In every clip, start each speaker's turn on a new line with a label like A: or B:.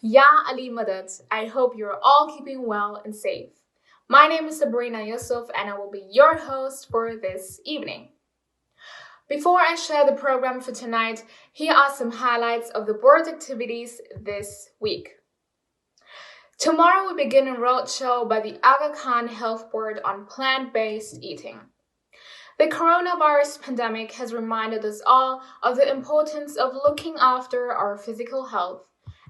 A: Ya Ali Madad, I hope you're all keeping well and safe. My name is Sabrina Yusuf and I will be your host for this evening. Before I share the program for tonight, here are some highlights of the board activities this week. Tomorrow we begin a roadshow by the Aga Khan Health Board on plant-based eating. The coronavirus pandemic has reminded us all of the importance of looking after our physical health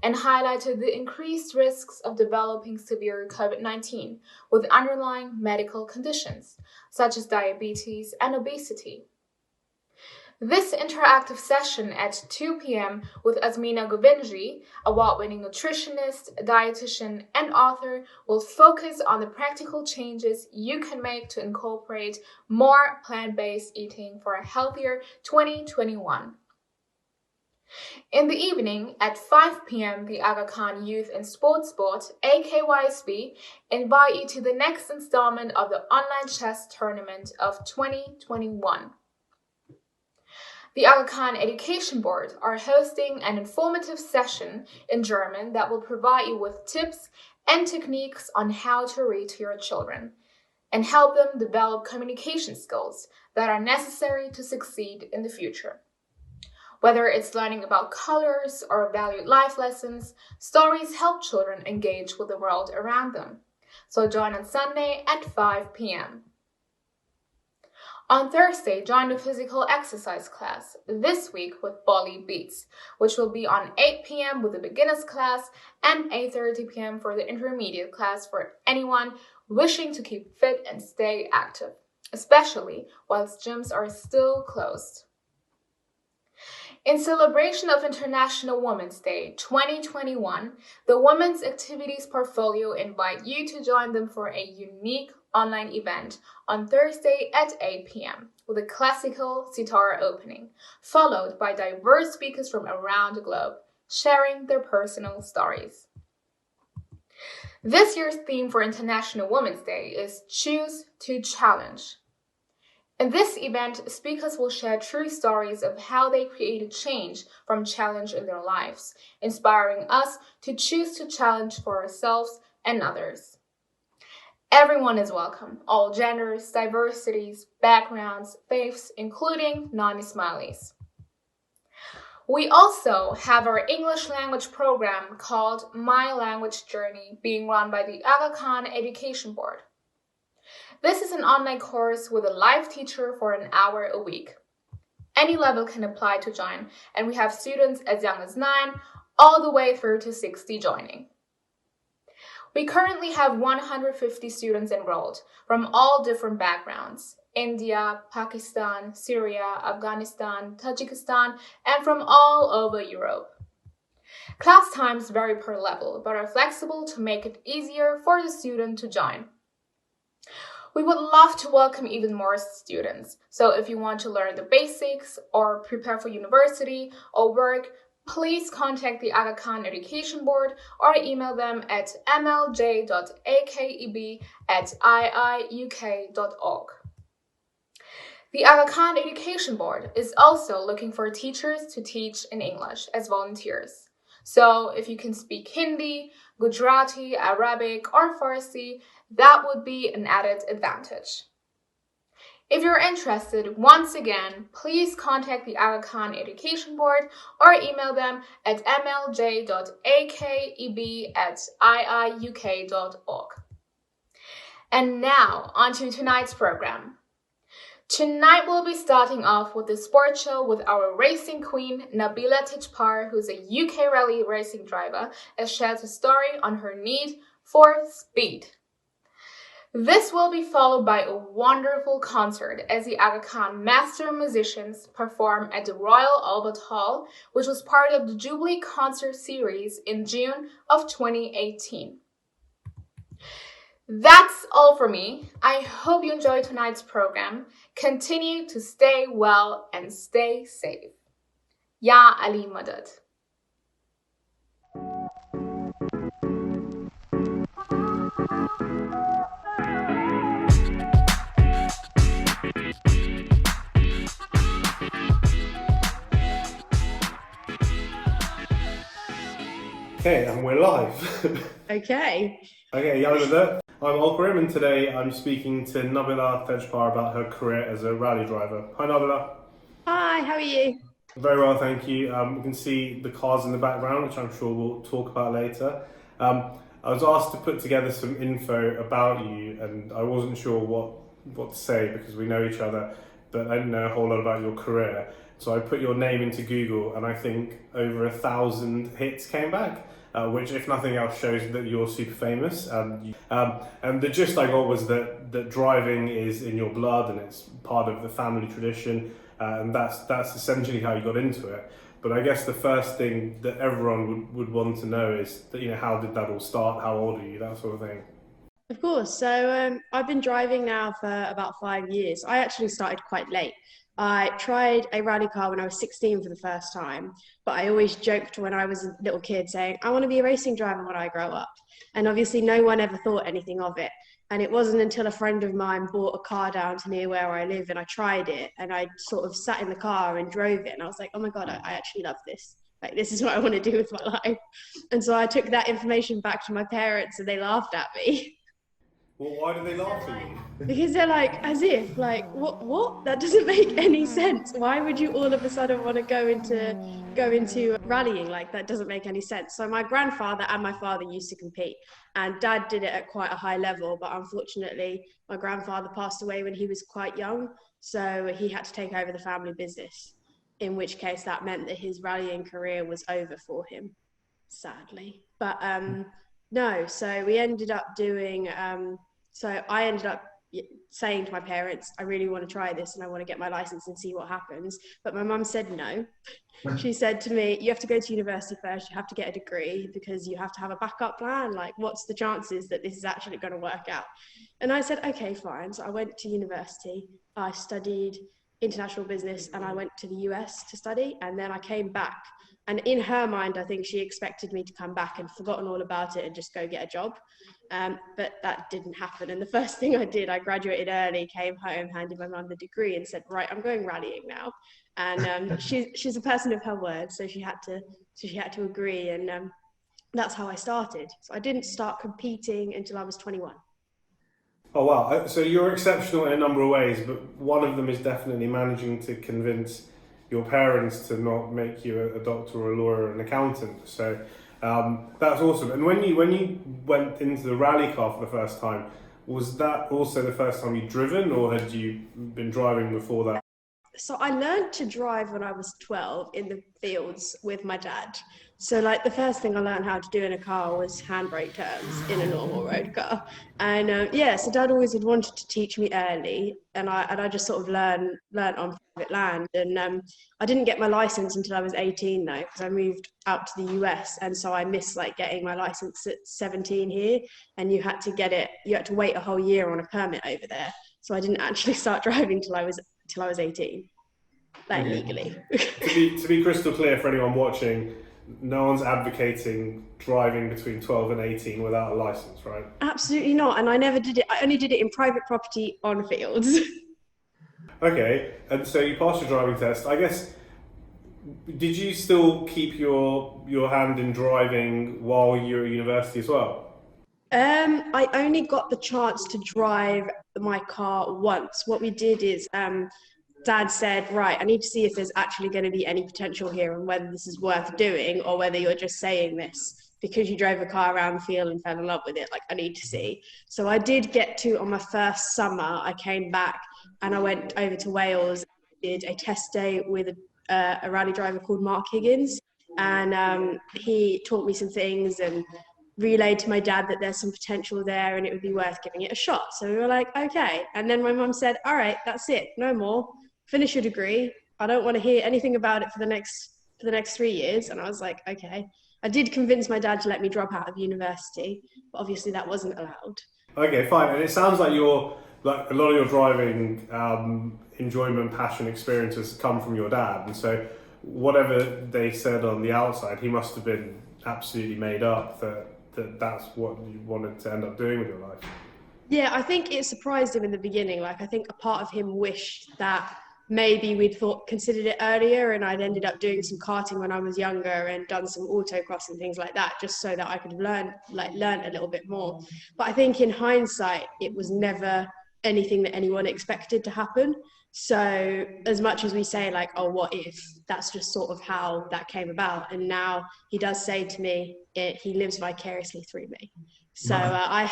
A: and highlighted the increased risks of developing severe COVID-19 with underlying medical conditions, such as diabetes and obesity. This interactive session at 2 p.m. with Azmina Govindji, award-winning nutritionist, dietitian, and author, will focus on the practical changes you can make to incorporate more plant-based eating for a healthier 2021. In the evening, at 5 p.m., the Aga Khan Youth and Sports Board, AKYSB, invite you to the next installment of the online chess tournament of 2021. The Aga Khan Education Board are hosting an informative session in German that will provide you with tips and techniques on how to read to your children and help them develop communication skills that are necessary to succeed in the future. Whether it's learning about colors or valued life lessons, stories help children engage with the world around them. So join on Sunday at 5 p.m. On Thursday, join the physical exercise class, this week with Bolly Beats, which will be on 8 p.m. with the beginners class and 8:30 p.m. for the intermediate class for anyone wishing to keep fit and stay active, especially whilst gyms are still closed. In celebration of International Women's Day 2021, the Women's Activities Portfolio invite you to join them for a unique online event on Thursday at 8 p.m. with a classical sitar opening, followed by diverse speakers from around the globe, sharing their personal stories. This year's theme for International Women's Day is Choose to Challenge. In this event, speakers will share true stories of how they created change from challenge in their lives, inspiring us to choose to challenge for ourselves and others. Everyone is welcome, all genders, diversities, backgrounds, faiths, including non-Ismailis. We also have our English language program called My Language Journey being run by the Aga Khan Education Board. This is an online course with a live teacher for an hour a week. Any level can apply to join, and we have students as young as 9 all the way through to 60 joining. We currently have 150 students enrolled from all different backgrounds: India, Pakistan, Syria, Afghanistan, Tajikistan, and from all over Europe. Class times vary per level, but are flexible to make it easier for the student to join. We would love to welcome even more students, so if you want to learn the basics or prepare for university or work, please contact the Aga Khan Education Board or email them at mlj.akeb@iiuk.org. The Aga Khan Education Board is also looking for teachers to teach in English as volunteers. So if you can speak Hindi, Gujarati, Arabic, or Farsi, that would be an added advantage. If you're interested, once again, please contact the Aga Khan Education Board or email them at mlj.akeb@iiuk.org. And now, on to tonight's program. Tonight we'll be starting off with the Sportshow with our racing queen, Nabila Tijpar, who's a UK rally racing driver, as shares a story on her need for speed. This will be followed by a wonderful concert as the Aga Khan Master Musicians perform at the Royal Albert Hall, which was part of the Jubilee concert series in June of 2018. That's all for me. I hope you enjoyed tonight's program. Continue to stay well and stay safe. Ya Ali Madad.
B: Okay, and we're live.
C: Okay.
B: Okay, Yana there. I'm Olkarim, and today I'm speaking to Nabila Tejpar about her career as a rally driver. Hi, Nabila.
C: Hi, how are you?
B: Very well, thank you. We can see the cars in the background, which I'm sure we'll talk about later. I was asked to put together some info about you, and I wasn't sure what to say because we know each other, but I didn't know a whole lot about your career. So I put your name into Google, and I think over 1,000 hits came back, which, if nothing else, shows that you're super famous. And the gist I got was that driving is in your blood, and it's part of the family tradition, and that's essentially how you got into it. But I guess the first thing that everyone would want to know is that, how did that all start? How old are you? That sort of thing.
C: Of course. So I've been driving now for about 5 years. I actually started quite late. I tried a rally car when I was 16 for the first time, but I always joked when I was a little kid saying, I want to be a racing driver when I grow up. And obviously, no one ever thought anything of it. And it wasn't until a friend of mine bought a car down to near where I live and I tried it and I sort of sat in the car and drove it. And I was like, oh my God, I actually love this. Like, this is what I want to do with my life. And so I took that information back to my parents and they laughed at me.
B: Well, why do they laugh at you?
C: Because they're like, as if, like, what? That doesn't make any sense. Why would you all of a sudden want to go into rallying? Like, that doesn't make any sense. So my grandfather and my father used to compete, and Dad did it at quite a high level. But unfortunately, my grandfather passed away when he was quite young, so he had to take over the family business. In which case, that meant that his rallying career was over for him, sadly. But no, so we ended up doing. So I ended up saying to my parents, I really want to try this and I want to get my license and see what happens. But my mum said no. She said to me, you have to go to university first, you have to get a degree because you have to have a backup plan. Like, what's the chances that this is actually going to work out? And I said, okay, fine. So I went to university, I studied international business and I went to the US to study. And then I came back. And in her mind, I think she expected me to come back and forgotten all about it and just go get a job. But that didn't happen. And the first thing I did, I graduated early, came home, handed my mum the degree and said, right, I'm going rallying now. And she's a person of her word. So she had to agree. And that's how I started. So I didn't start competing until I was 21.
B: Oh wow! So you're exceptional in a number of ways, but one of them is definitely managing to convince your parents to not make you a doctor or a lawyer or an accountant. So that's awesome. And when you went into the rally car for the first time, was that also the first time you'd driven, or had you been driving before that?
C: So I learned to drive when I was 12 in the fields with my dad. So like the first thing I learned how to do in a car was handbrake turns in a normal road car. And yeah, so dad always had wanted to teach me early, and I just sort of learned on private land. And I didn't get my license until I was 18 though, because I moved out to the US, and so I missed like getting my license at 17 here, and you had to wait a whole year on a permit over there. So I didn't actually start driving till I was 18, like legally.
B: To be crystal clear for anyone watching, no one's advocating driving between 12 and 18 without a license, right?
C: Absolutely not. And I never did it. I only did it in private property on fields.
B: Okay, and so you passed your driving test. I guess, did you still keep your hand in driving while you were at university as well?
C: I only got the chance to drive my car once. What we did is Dad said, right, I need to see if there's actually going to be any potential here and whether this is worth doing or whether you're just saying this because you drove a car around the field and fell in love with it. Like, I need to see. So I did get to, on my first summer, I came back and I went over to Wales, did a test day with a rally driver called Mark Higgins. And he taught me some things and relayed to my dad that there's some potential there and it would be worth giving it a shot. So we were like, okay. And then my mum said, all right, that's it, no more. Finish your degree. I don't want to hear anything about it for the next 3 years. And I was like, okay. I did convince my dad to let me drop out of university, but obviously that wasn't allowed.
B: Okay, fine. And it sounds like like a lot of your driving enjoyment, passion, experiences come from your dad. And so whatever they said on the outside, he must have been absolutely made up that's what you wanted to end up doing with your life.
C: Yeah, I think it surprised him in the beginning. Like, I think a part of him wished that maybe we'd considered it earlier, and I'd ended up doing some karting when I was younger and done some autocross and things like that, just so that I could learn a little bit more. But I think in hindsight, it was never anything that anyone expected to happen. So as much as we say like, oh, what if, that's just sort of how that came about. And now he does say to me, he lives vicariously through me. So I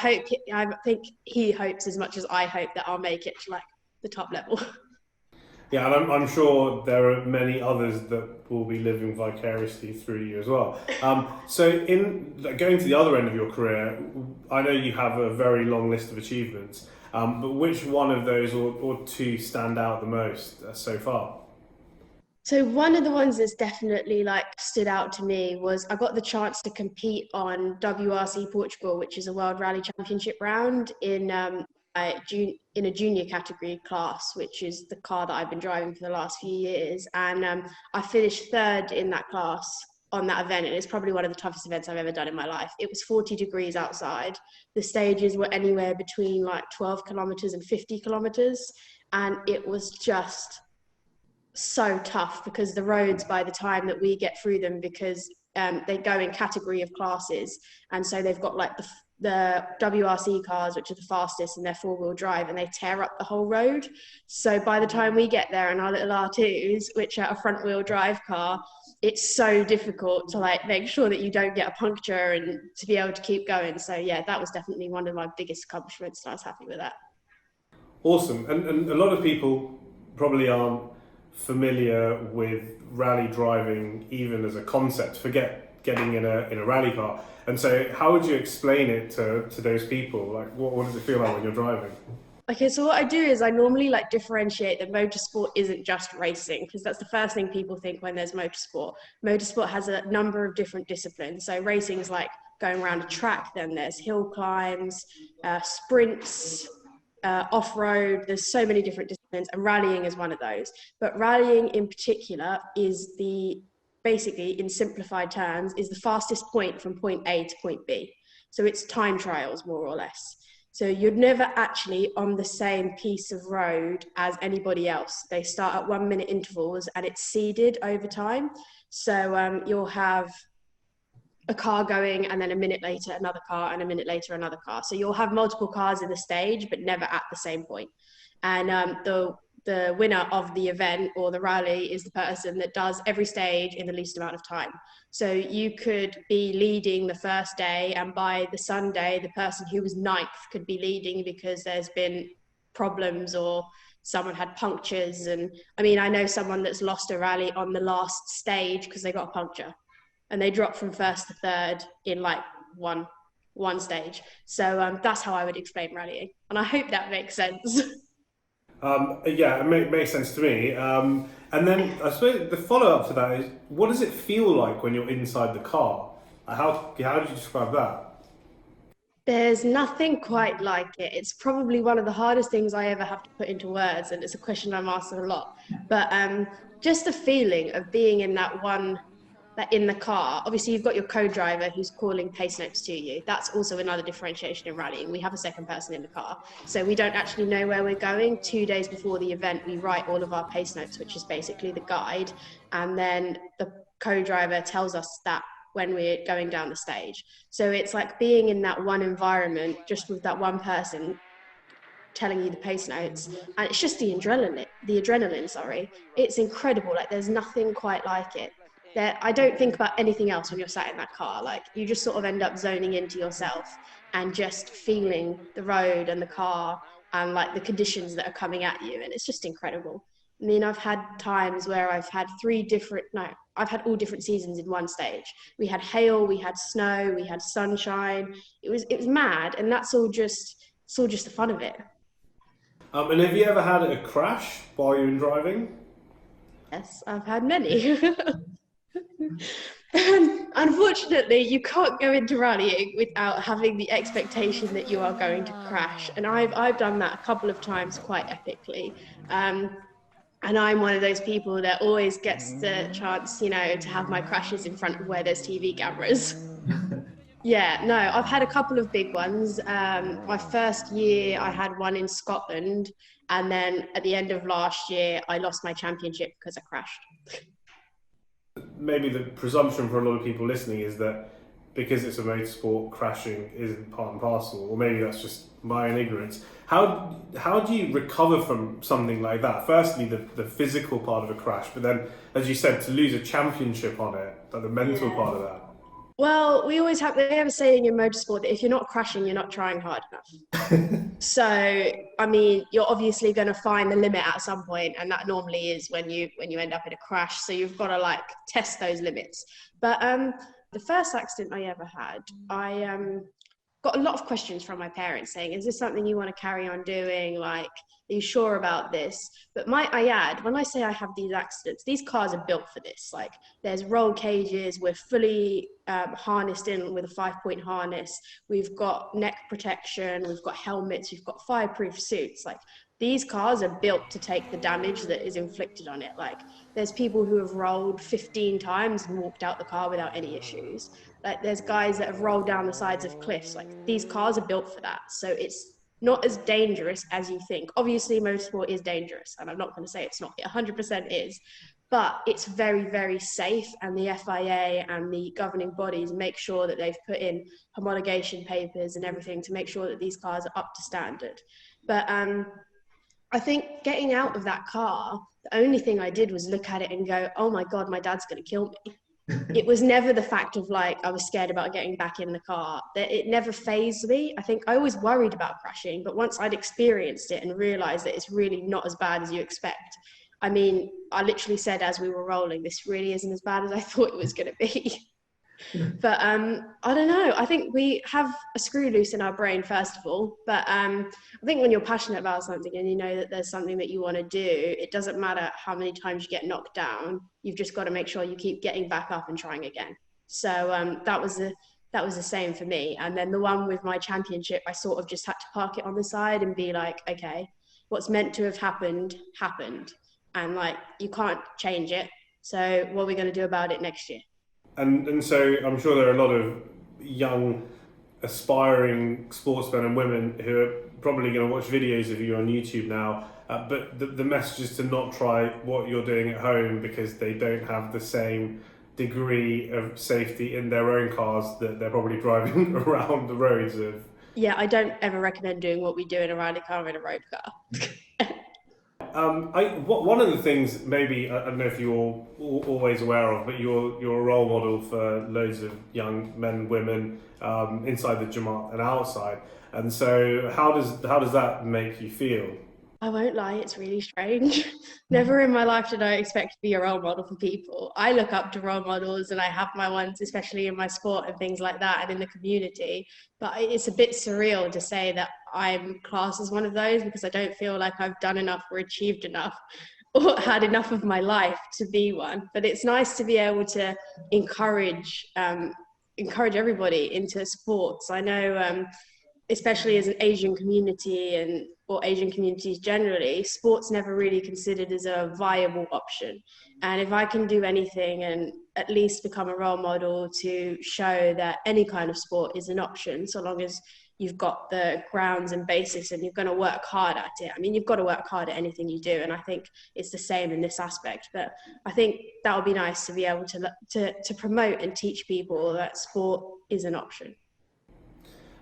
C: think he hopes as much as I hope that I'll make it to like the top level.
B: Yeah, and I'm sure there are many others that will be living vicariously through you as well. So in going to the other end of your career, I know you have a very long list of achievements, but which one of those or two stand out the most so far?
C: So one of the ones that's definitely like stood out to me was I got the chance to compete on WRC Portugal, which is a World Rally Championship round in in a junior category class, which is the car that I've been driving for the last few years. And I finished third in that class on that event, and it's probably one of the toughest events I've ever done in my life. It was 40 degrees outside. The stages were anywhere between like 12 kilometers and 50 kilometers, and it was just so tough because the roads, by the time that we get through them, because they go in category of classes, and so they've got like the WRC cars, which are the fastest, and they're four-wheel drive, and they tear up the whole road. So by the time we get there in our little R2s, which are a front-wheel drive car, it's so difficult to like make sure that you don't get a puncture and to be able to keep going. So yeah, that was definitely one of my biggest accomplishments, and I was happy with that.
B: Awesome, and a lot of people probably aren't familiar with rally driving even as a concept, forget getting in a rally car. And so how would you explain it to those people? Like what does it feel like when you're driving?
C: Okay, so what I do is I normally like differentiate that motorsport isn't just racing, because that's the first thing people think when there's motorsport. Motorsport has a number of different disciplines. So racing is like going around a track, then there's hill climbs, sprints, off-road. There's so many different disciplines, and rallying is one of those. But rallying in particular is basically in simplified terms, is the fastest point from point A to point B. So it's time trials, more or less. So you're never actually on the same piece of road as anybody else. They start at 1 minute intervals, and it's seeded over time. So you'll have a car going, and then a minute later another car, and a minute later another car. So you'll have multiple cars in the stage, but never at the same point. And the winner of the event or the rally is the person that does every stage in the least amount of time. So you could be leading the first day, and by the Sunday, the person who was ninth could be leading because there's been problems or someone had punctures. And I mean, I know someone that's lost a rally on the last stage because they got a puncture, and they dropped from first to third in like one stage. So that's how I would explain rallying, and I hope that makes sense.
B: Yeah, it makes sense to me. And then I suppose the follow-up to that is, what does it feel like when you're inside the car? How do you describe that?
C: There's nothing quite like it. It's probably one of the hardest things I ever have to put into words, and it's a question I'm asked a lot. But just the feeling of being in in the car. Obviously, you've got your co-driver who's calling pace notes to you. That's also another differentiation in rallying. We have a second person in the car. So we don't actually know where we're going. 2 days before the event, we write all of our pace notes, which is basically the guide. And then the co-driver tells us that when we're going down the stage. So it's like being in that one environment, just with that one person telling you the pace notes, and it's just the adrenaline, sorry. It's incredible. Like there's nothing quite like it. I don't think about anything else when you're sat in that car. Like you just sort of end up zoning into yourself and just feeling the road and the car and like the conditions that are coming at you, and it's just incredible. I mean, I've had times where I've had I've had all different seasons in one stage. We had hail, we had snow, we had sunshine. It was mad, and it's all just the fun of it.
B: And have you ever had a crash while you've been driving?
C: Yes, I've had many. And unfortunately, you can't go into rallying without having the expectation that you are going to crash. And I've done that a couple of times quite epically. And I'm one of those people that always gets the chance, to have my crashes in front of where there's TV cameras. Yeah, no, I've had a couple of big ones. My first year, I had one in Scotland, and then at the end of last year, I lost my championship because I crashed.
B: Maybe the presumption for a lot of people listening is that because it's a motorsport, crashing isn't part and parcel, or maybe that's just my own ignorance. How do you recover from something like that? Firstly, the physical part of a crash, but then, as you said, to lose a championship on it, like the mental
C: Yeah.
B: part of that.
C: Well, they have a saying in motorsport that if you're not crashing, you're not trying hard enough. So, I mean, you're obviously going to find the limit at some point, and that normally is when you end up in a crash. So you've got to like test those limits. But the first accident I ever had, I got a lot of questions from my parents saying, "Is this something you want to carry on doing? Like, are you sure about this?" But might I add, when I say I have these accidents, these cars are built for this. Like, there's roll cages, we're fully harnessed in with a 5-point harness. We've got neck protection, we've got helmets, we've got fireproof suits. Like, these cars are built to take the damage that is inflicted on it. Like, there's people who have rolled 15 times and walked out the car without any issues. Like, there's guys that have rolled down the sides of cliffs. Like, these cars are built for that. So it's not as dangerous as you think. Obviously, motorsport is dangerous, and I'm not going to say it's not. It 100% is, but it's very, very safe. And the FIA and the governing bodies make sure that they've put in homologation papers and everything to make sure that these cars are up to standard. But I think getting out of that car, the only thing I did was look at it and go, "Oh my God, my dad's going to kill me." It was never the fact of like I was scared about getting back in the car. That it never fazed me. I think I was worried about crashing, but once I'd experienced it and realized that it's really not as bad as you expect. I mean, I literally said as we were rolling, this really isn't as bad as I thought it was going to be. But I don't know. I think we have a screw loose in our brain, first of all. But I think when you're passionate about something and you know that there's something that you want to do, it doesn't matter how many times you get knocked down. You've just got to make sure you keep getting back up and trying again. So that was the same for me. And then the one with my championship, I sort of just had to park it on the side and be like, okay, what's meant to have happened happened, and like you can't change it. So what are we going to do about it next year?
B: And so I'm sure there are a lot of young, aspiring sportsmen and women who are probably going to watch videos of you on YouTube now. But the message is to not try what you're doing at home because they don't have the same degree of safety in their own cars that they're probably driving around the roads of.
C: Yeah, I don't ever recommend doing what we do in a rally car or in a road car.
B: One of the things maybe I don't know if you're always aware of, but you're a role model for loads of young men, women inside the Jamaat and outside. And so, how does that make you feel?
C: I won't lie, it's really strange. Never in my life did I expect to be a role model for people. I look up to role models and I have my ones, especially in my sport and things like that and in the community. But it's a bit surreal to say that I'm classed as one of those because I don't feel like I've done enough or achieved enough or had enough of my life to be one. But it's nice to be able to encourage everybody into sports. I know especially as an Asian community and or Asian communities generally, sports never really considered as a viable option. And if I can do anything and at least become a role model to show that any kind of sport is an option, so long as you've got the grounds and basics and you're going to work hard at it. I mean, you've got to work hard at anything you do. And I think it's the same in this aspect. But I think that would be nice to be able to promote and teach people that sport is an option.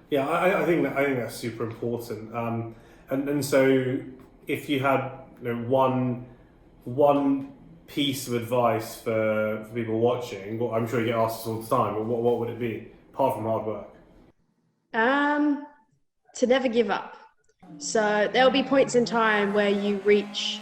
B: Yeah, I think that's super important. And so if you had one piece of advice for people watching, well, I'm sure you get asked this all the time, but what would it be apart from hard work?
C: Um, to never give up. So there'll be points in time where you reach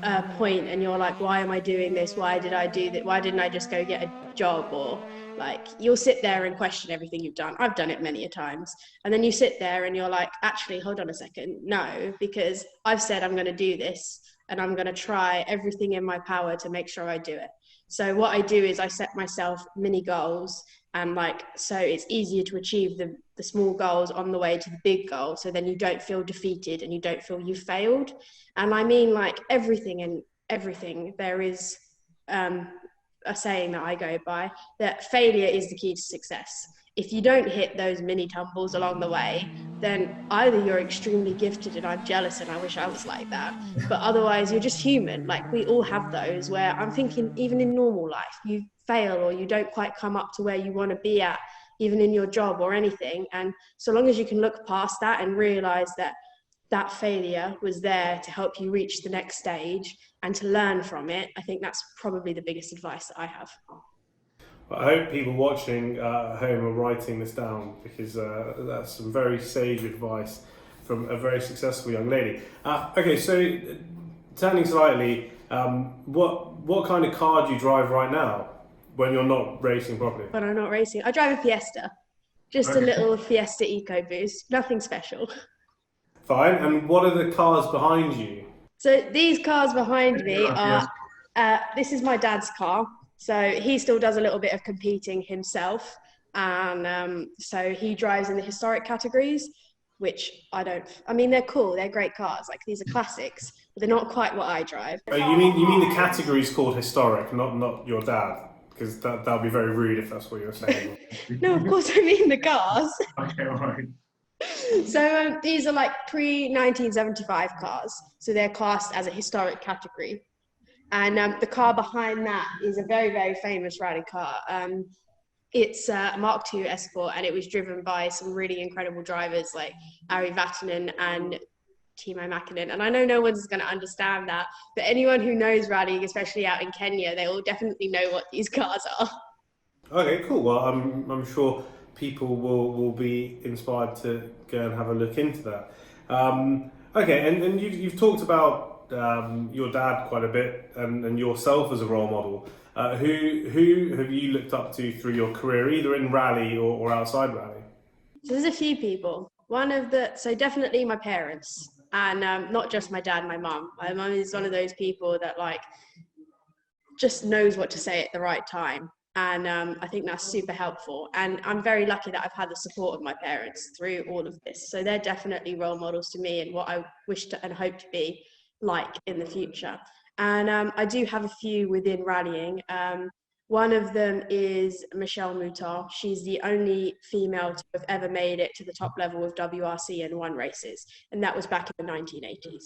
C: a point and you're like, why am I doing this? Why did I do that? Why didn't I just go get a job? Or like, you'll sit there and question everything you've done. I've done it many a times. And then you sit there and you're like, actually, hold on a second. No, because I've said I'm going to do this and I'm going to try everything in my power to make sure I do it. So what I do is I set myself mini goals and like, so it's easier to achieve the small goals on the way to the big goal. So then you don't feel defeated and you don't feel you failed. And I mean, like everything and everything, there is a saying that I go by, that failure is the key to success. If you don't hit those mini tumbles along the way, then either you're extremely gifted and I'm jealous and I wish I was like that, but otherwise you're just human. Like, we all have those, where I'm thinking even in normal life, you fail or you don't quite come up to where you want to be at, even in your job or anything. And so long as you can look past that and realize that that failure was there to help you reach the next stage and to learn from it, I think that's probably the biggest advice that I have.
B: I hope people watching at home are writing this down, because that's some very sage advice from a very successful young lady. Okay, so turning slightly, what kind of car do you drive right now when you're not racing properly?
C: When I'm not racing, I drive a Fiesta, just a little Fiesta EcoBoost, nothing special.
B: Fine, and what are the cars behind you?
C: So these cars behind me are, this is my dad's car. So he still does a little bit of competing himself. And so he drives in the historic categories, which I don't, I mean, they're cool, they're great cars. Like, these are classics, but they're not quite what I drive.
B: Oh, you mean the category's called historic, not your dad? Because that'll be very rude if that's what you're saying.
C: No, of course I mean the cars.
B: Okay, right.
C: So these are like pre-1975 cars. So they're classed as a historic category. And the car behind that is a very, very famous rally car. It's a Mark II Escort, and it was driven by some really incredible drivers like Ari Vatanen and Timo Mäkinen. And I know no one's going to understand that, but anyone who knows rallying, especially out in Kenya, they will definitely know what these cars are.
B: Okay, cool. Well, I'm sure people will be inspired to go and have a look into that. Okay, and you've talked about your dad quite a bit, and yourself as a role model. Who have you looked up to through your career, either in rally or outside rally?
C: So there's a few people. So definitely my parents, and not just my dad, my mum. My mum is one of those people that like just knows what to say at the right time. And I think that's super helpful. And I'm very lucky that I've had the support of my parents through all of this. So they're definitely role models to me and what I wish to and hope to be like in the future. And I do have a few within rallying. One of them is Michelle Moutar. She's the only female to have ever made it to the top level of WRC and won races. And that was back in the 1980s.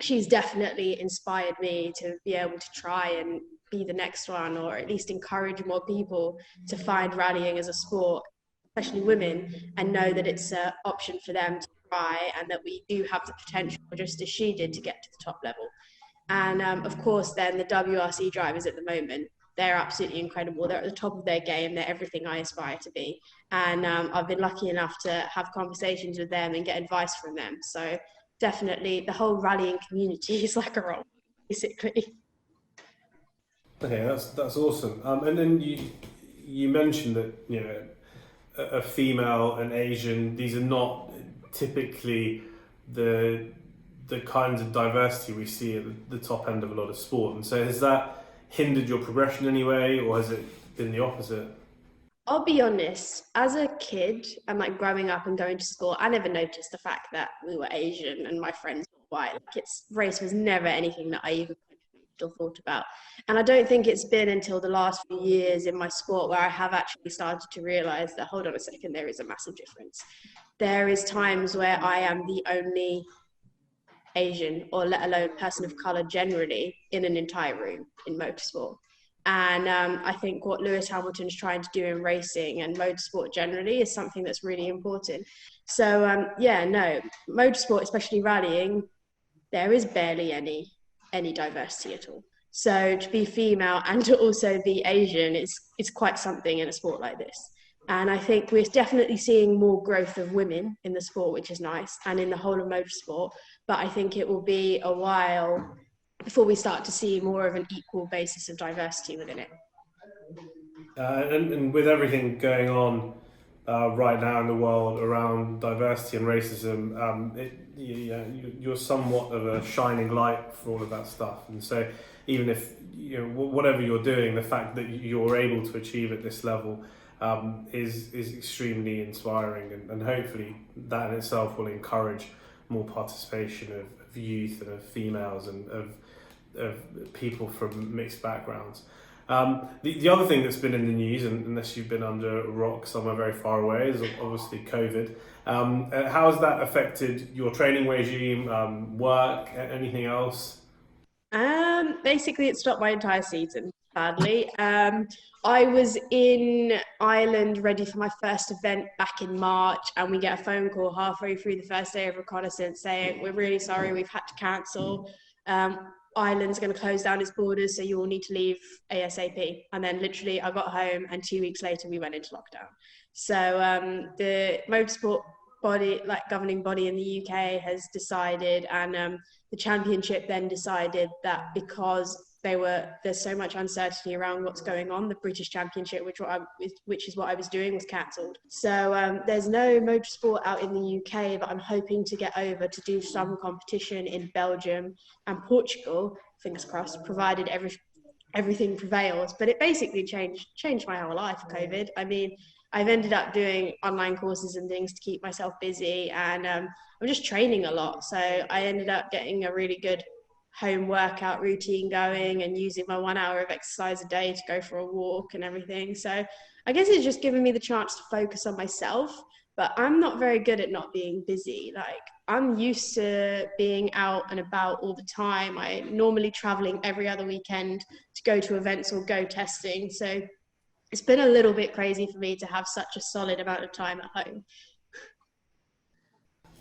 C: She's definitely inspired me to be able to try and be the next one, or at least encourage more people to find rallying as a sport, especially women, and know that it's an option for them to try, and that we do have the potential, just as she did, to get to the top level. And of course, then the WRC drivers at the moment, they're absolutely incredible. They're at the top of their game. They're everything I aspire to be. And I've been lucky enough to have conversations with them and get advice from them. So definitely the whole rallying community is like a role, basically.
B: Okay, that's awesome. And then you mentioned that a female, an Asian, these are not typically the kinds of diversity we see at the top end of a lot of sport. And so has that hindered your progression anyway, or has it been the opposite?
C: I'll be honest, as a kid and like growing up and going to school, I never noticed the fact that we were Asian and my friends were white. Like, race was never anything that I even or thought about. And I don't think it's been until the last few years in my sport where I have actually started to realize that, hold on a second, there is a massive difference. There is times where I am the only Asian, or let alone person of color generally, in an entire room in motorsport. And I think what Lewis Hamilton's trying to do in racing and motorsport generally is something that's really important. So motorsport, especially rallying, there is barely any diversity at all. So to be female and to also be Asian is quite something in a sport like this. And I think we're definitely seeing more growth of women in the sport, which is nice, and in the whole of motorsport. But I think it will be a while before we start to see more of an equal basis of diversity within it.
B: And with everything going on right now in the world around diversity and racism, you're somewhat of a shining light for all of that stuff. And so even if, whatever you're doing, the fact that you're able to achieve at this level is extremely inspiring. And hopefully that in itself will encourage more participation of youth and of females and of people from mixed backgrounds. The other thing that's been in the news, and unless you've been under a rock somewhere very far away, is obviously COVID. How has that affected your training regime, work, anything else?
C: Basically, it stopped my entire season, sadly. I was in Ireland ready for my first event back in March, and we get a phone call halfway through the first day of reconnaissance saying, "We're really sorry, we've had to cancel. Ireland's going to close down its borders, so you all need to leave ASAP." And then literally, I got home, and 2 weeks later, we went into lockdown. So the motorsport body, like governing body in the UK, has decided, and the championship then decided that because there's so much uncertainty around what's going on, the British Championship, which is what I was doing, was cancelled. So there's no motorsport out in the UK, but I'm hoping to get over to do some competition in Belgium and Portugal, fingers crossed, provided everything prevails. But it basically changed my whole life, COVID. I mean, I've ended up doing online courses and things to keep myself busy, and I'm just training a lot. So I ended up getting a really good home workout routine going and using my 1 hour of exercise a day to go for a walk and everything. So I guess it's just given me the chance to focus on myself, but I'm not very good at not being busy. Like, I'm used to being out and about all the time. I normally traveling every other weekend to go to events or go testing. So it's been a little bit crazy for me to have such a solid amount of time at home.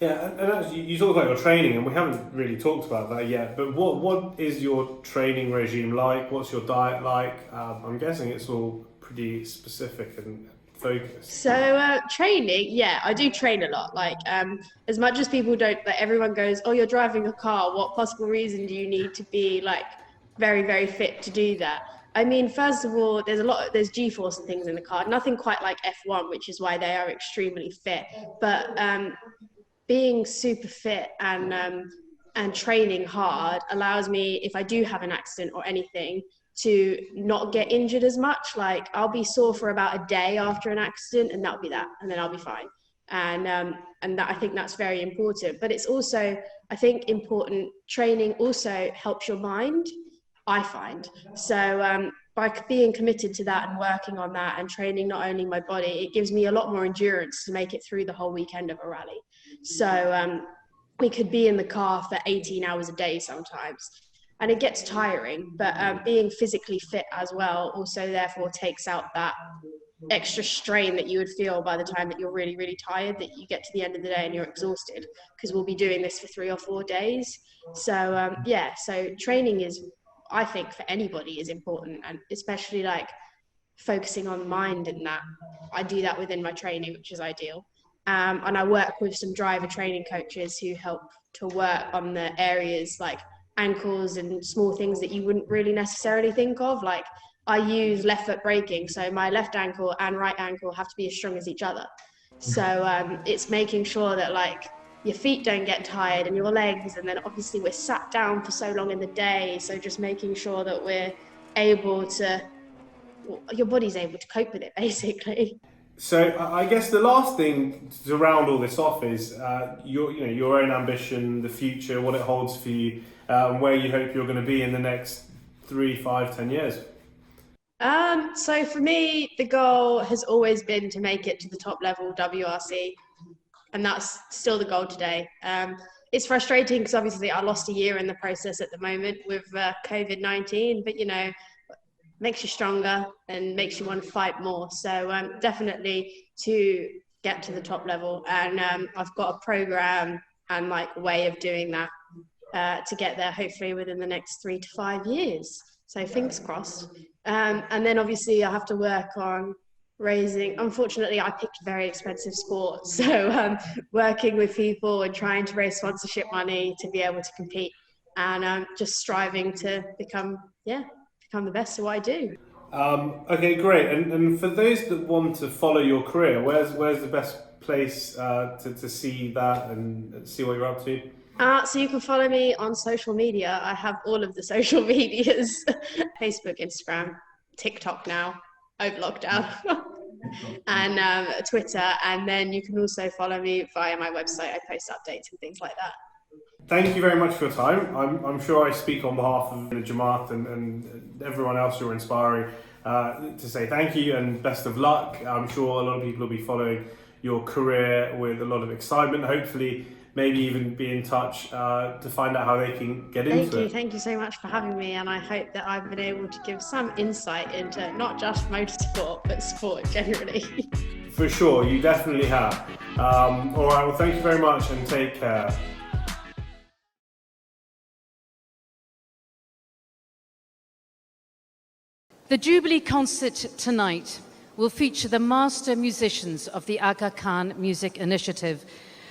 B: Yeah, and actually, you talked about your training, and we haven't really talked about that yet. But what is your training regime like? What's your diet like? I'm guessing it's all pretty specific and focused.
C: So training, yeah, I do train a lot. Like as much as people don't, like everyone goes, "Oh, you're driving a car. What possible reason do you need to be like very, very fit to do that?" I mean, first of all, there's G-force and things in the car. Nothing quite like F1, which is why they are extremely fit. But being super fit and training hard allows me, if I do have an accident or anything, to not get injured as much. Like, I'll be sore for about a day after an accident, and that'll be that, and then I'll be fine. And that, I think that's very important. But it's also, I think, important. Training also helps your mind, I find. So by being committed to that and working on that and training not only my body, it gives me a lot more endurance to make it through the whole weekend of a rally. So we could be in the car for 18 hours a day sometimes, and it gets tiring. But being physically fit as well also therefore takes out that extra strain that you would feel by the time that you're really, really tired, that you get to the end of the day and you're exhausted, because we'll be doing this for 3 or 4 days. So yeah, so training is, I think, for anybody is important, and especially like focusing on mind and that. I do that within my training, which is ideal. And I work with some driver training coaches who help to work on the areas like ankles and small things that you wouldn't really necessarily think of. Like, I use left foot braking, so my left ankle and right ankle have to be as strong as each other. So it's making sure that like your feet don't get tired and your legs, and then obviously we're sat down for so long in the day, so just making sure that we're able to, your body's able to cope with it basically.
B: So I guess the last thing to round all this off is your own ambition, the future, what it holds for you, and where you hope you're going to be in the next 3, 5, 10 years.
C: So for me, the goal has always been to make it to the top level WRC, and that's still the goal today. It's frustrating because obviously I lost a year in the process at the moment with COVID-19, but makes you stronger and makes you want to fight more. So definitely to get to the top level, and I've got a program and like way of doing that to get there, hopefully within the next 3 to 5 years. So fingers crossed. And then obviously I have to work on raising, unfortunately I picked very expensive sports, so working with people and trying to raise sponsorship money to be able to compete, and just striving to become the best at what I do.
B: Okay, great. And for those that want to follow your career, where's the best place to see that and see what you're up to?
C: So you can follow me on social media. I have all of the social medias: Facebook, Instagram, TikTok now, over lockdown, and Twitter. And then you can also follow me via my website. I post updates and things like that.
B: Thank you very much for your time. I'm sure I speak on behalf of the Jamaat and everyone else you're inspiring to say thank you and best of luck. I'm sure a lot of people will be following your career with a lot of excitement. Hopefully, maybe even be in touch to find out how they can get into it.
C: Thank you so much for having me, and I hope that I've been able to give some insight into not just motorsport, but sport generally.
B: For sure, you definitely have. All right, well, thank you very much and take care.
D: The Jubilee concert tonight will feature the master musicians of the Aga Khan Music Initiative,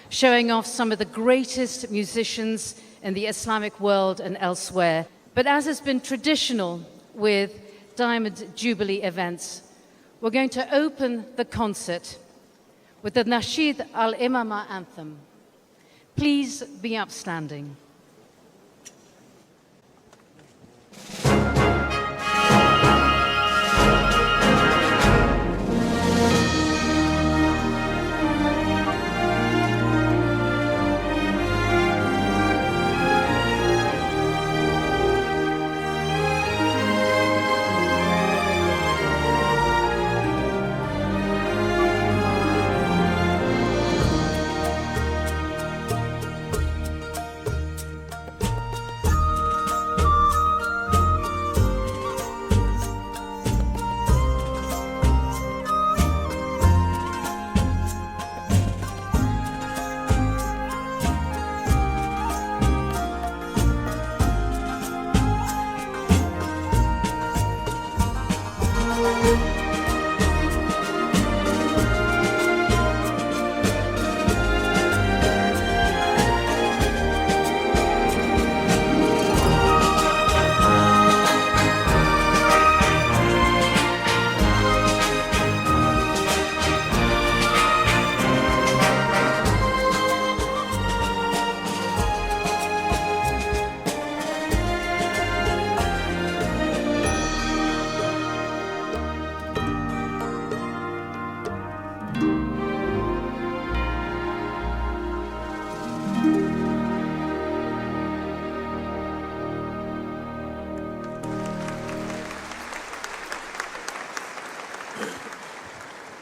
D: showing off some of the greatest musicians in the Islamic world and elsewhere. But as has been traditional with Diamond Jubilee events, we're going to open the concert with the Nasheed Al-Imama anthem. Please be upstanding.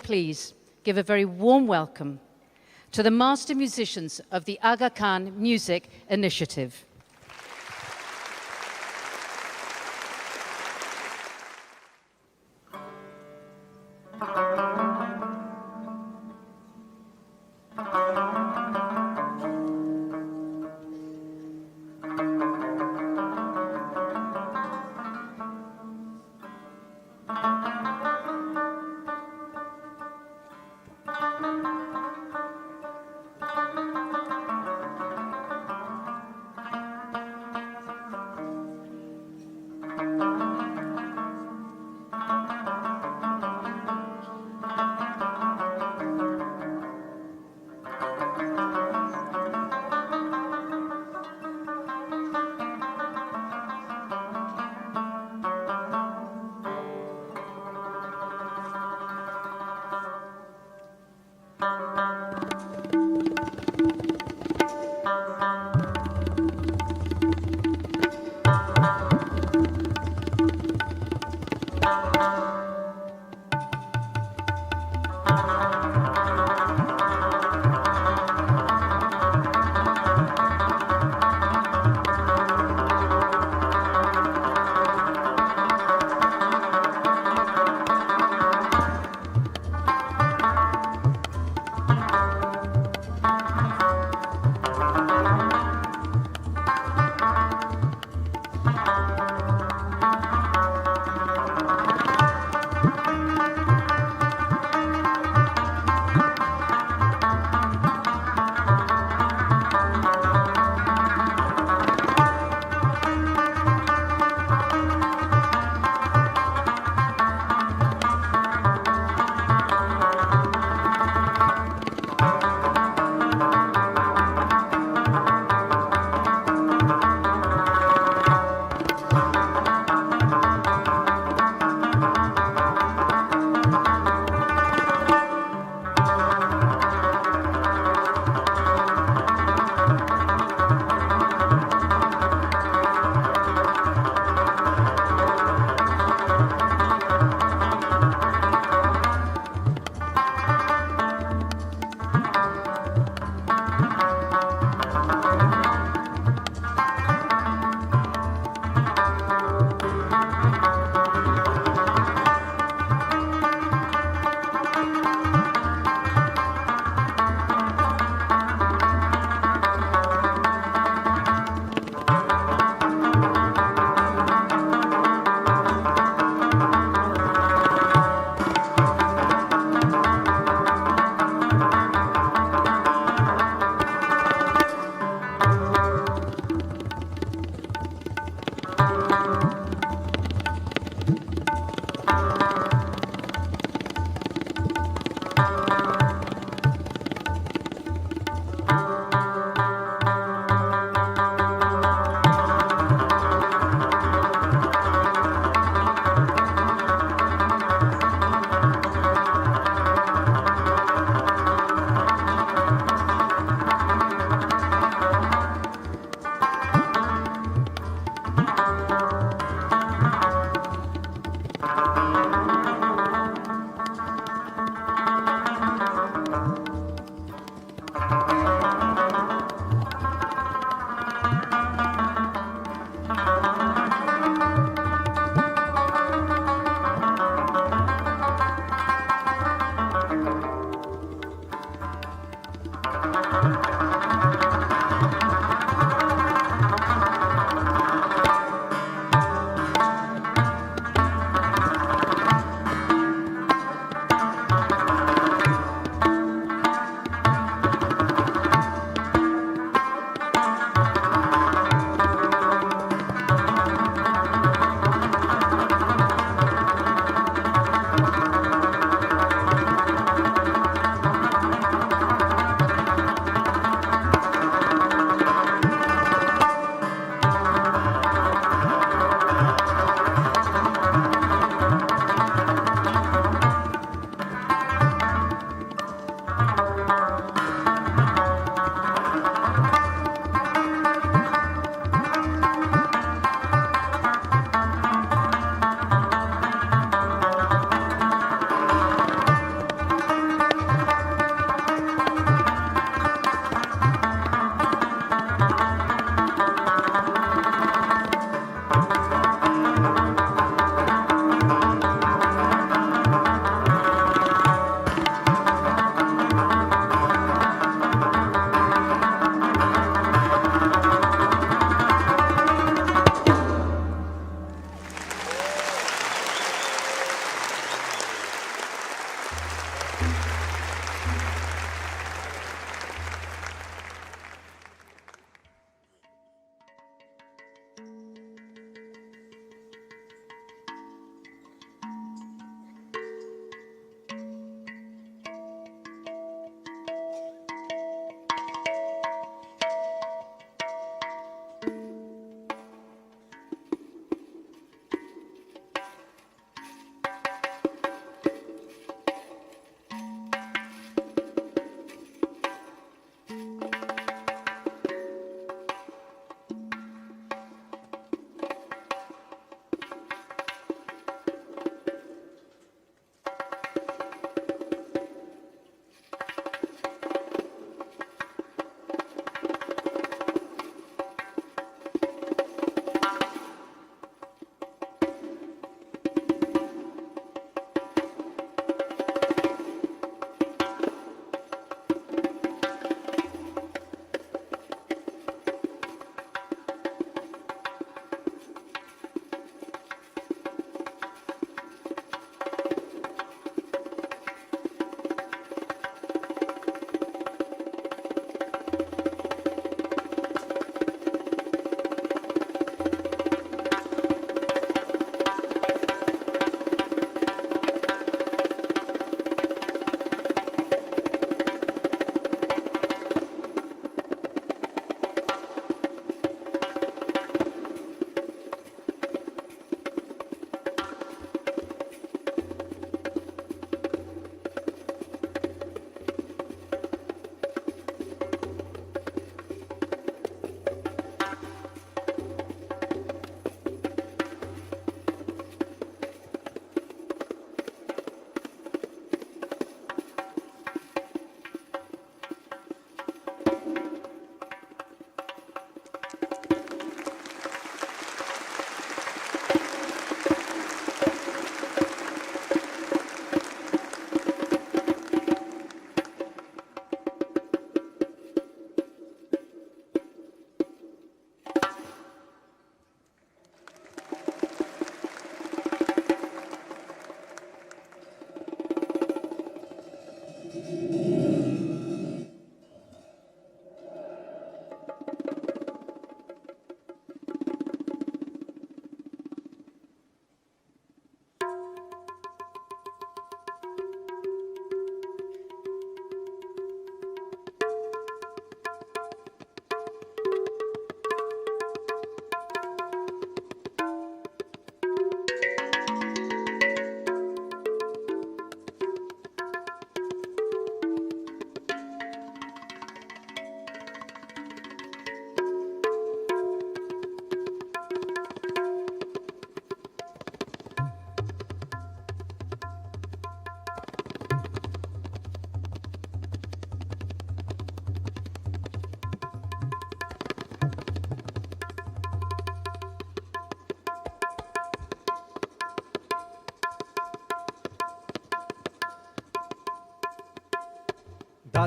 D: Please give a very warm welcome to the master musicians of the Aga Khan Music Initiative.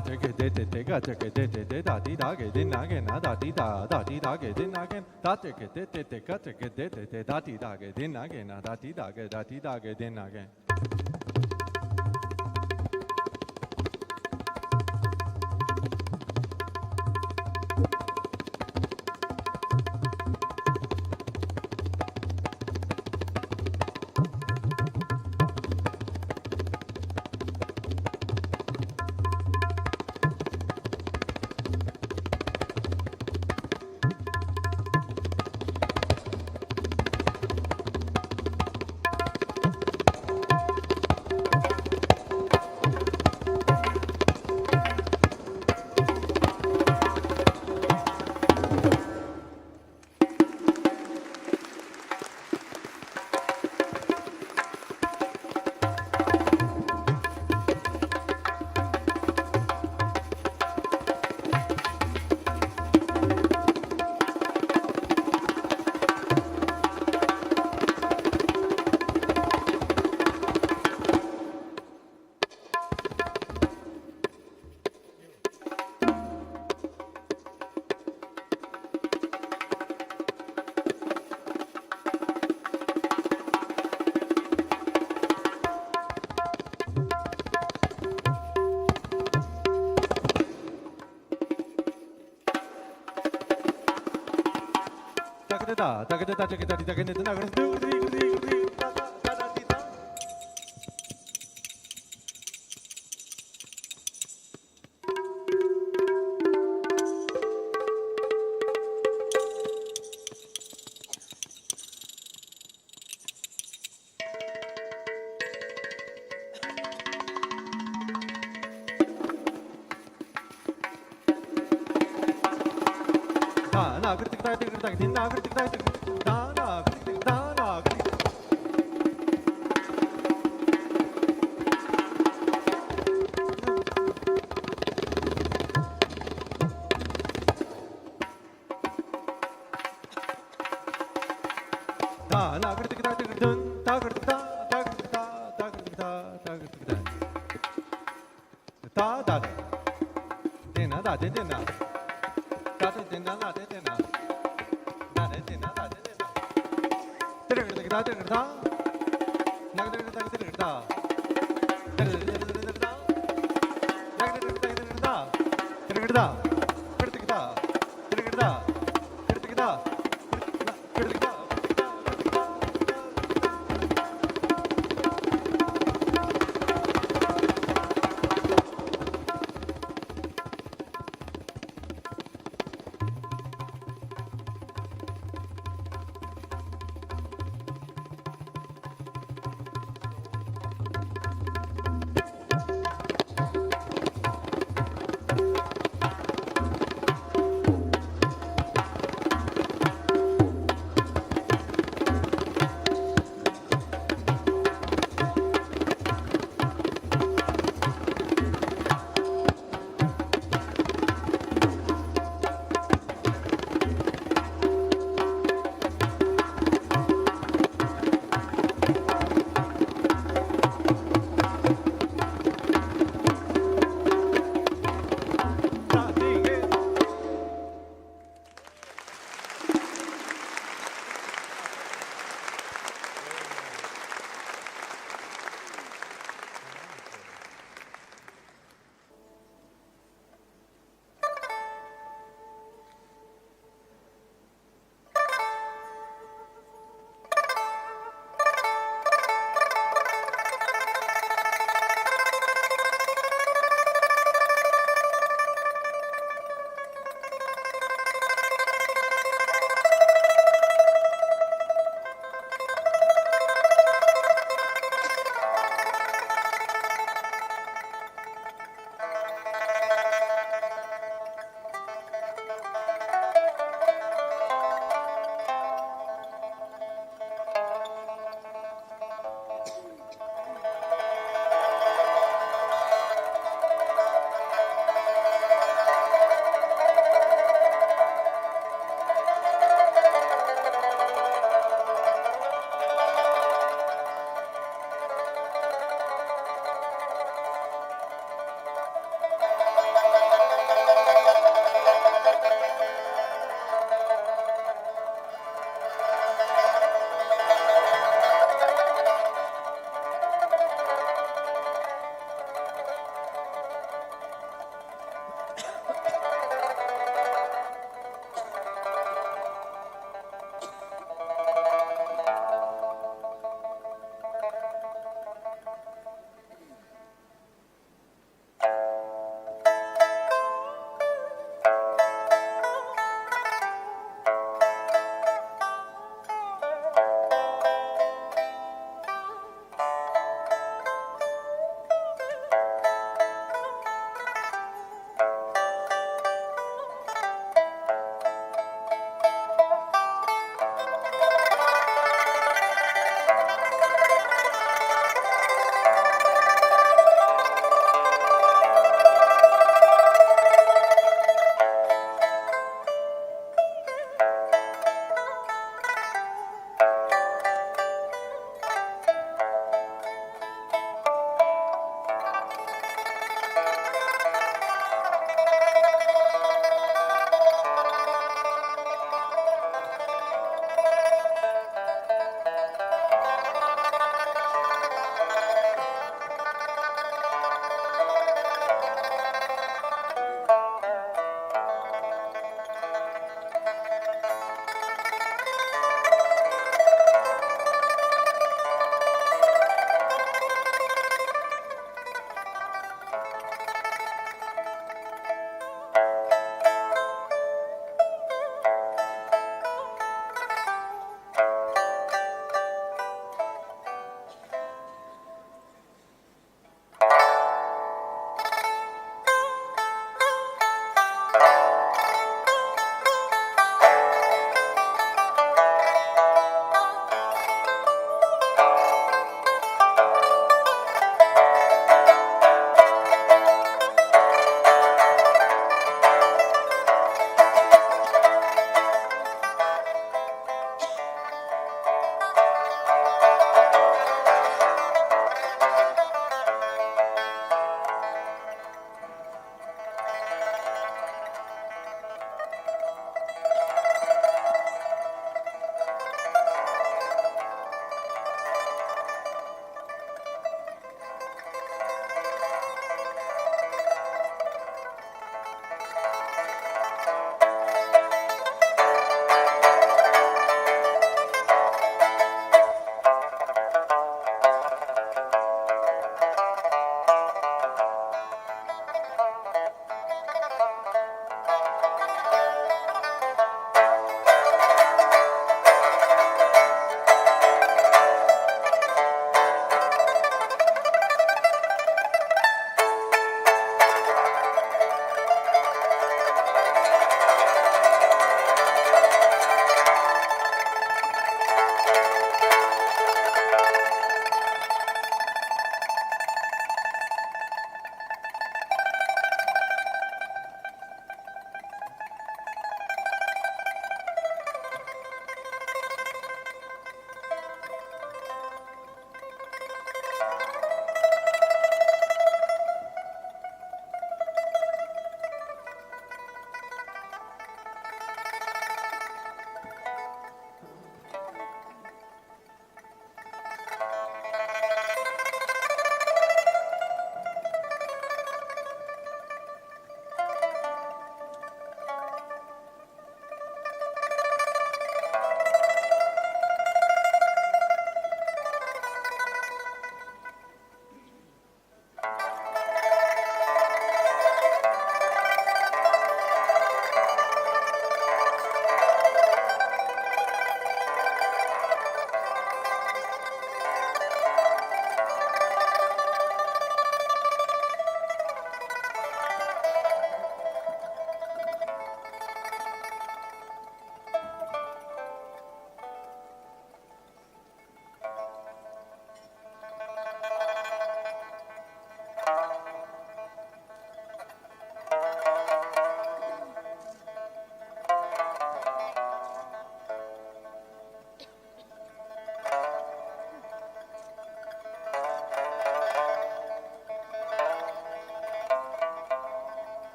E: da da ge de de ga da ge de da di da ge din na ge na da di da ge din na ge da da ge de ga da ge de da di da ge din na ge na da di da ge din na ge. Da da da da da da da da da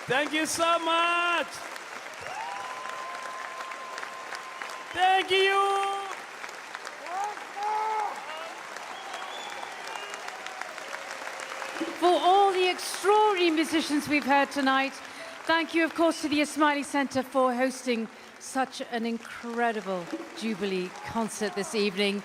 F: Thank you so much. Thank you.
D: For all the extraordinary musicians we've heard tonight, thank you, of course, to the Ismaili Centre for hosting such an incredible Jubilee concert this evening.